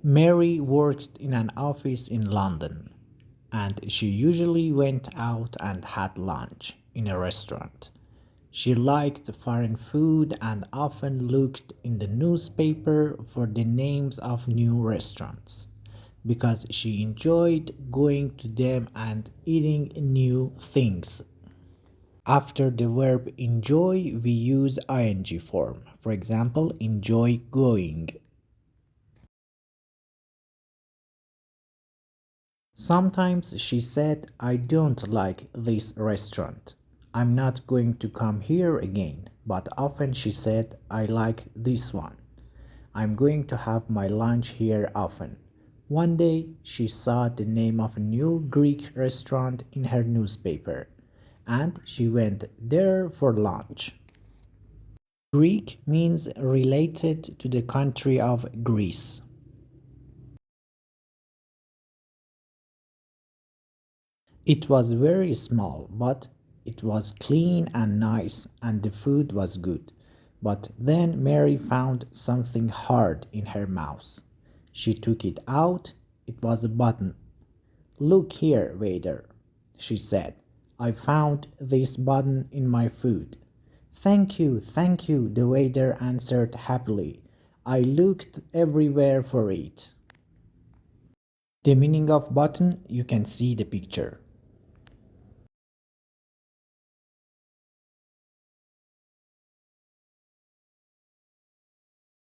Mary worked in an office in London, and she usually went out and had lunch in a restaurant. She liked foreign food and often looked in the newspaper for the names of new restaurants because she enjoyed going to them and eating new things. After the verb enjoy, we use ing form. For example, enjoy going. Sometimes she said, I don't like this restaurant. I'm not going to come here again. But often she said, I like this one. I'm going to have my lunch here often. One day she saw the name of a new Greek restaurant in her newspaper and she went there for lunch. Greek means related to the country of Greece. It was very small, but it was clean and nice, and the food was good. But then Mary found something hard in her mouth. She took it out. It was a button. Look here, waiter, she said. I found this button in my food. Thank you, the waiter answered happily. I looked everywhere for it. The meaning of button, you can see the picture.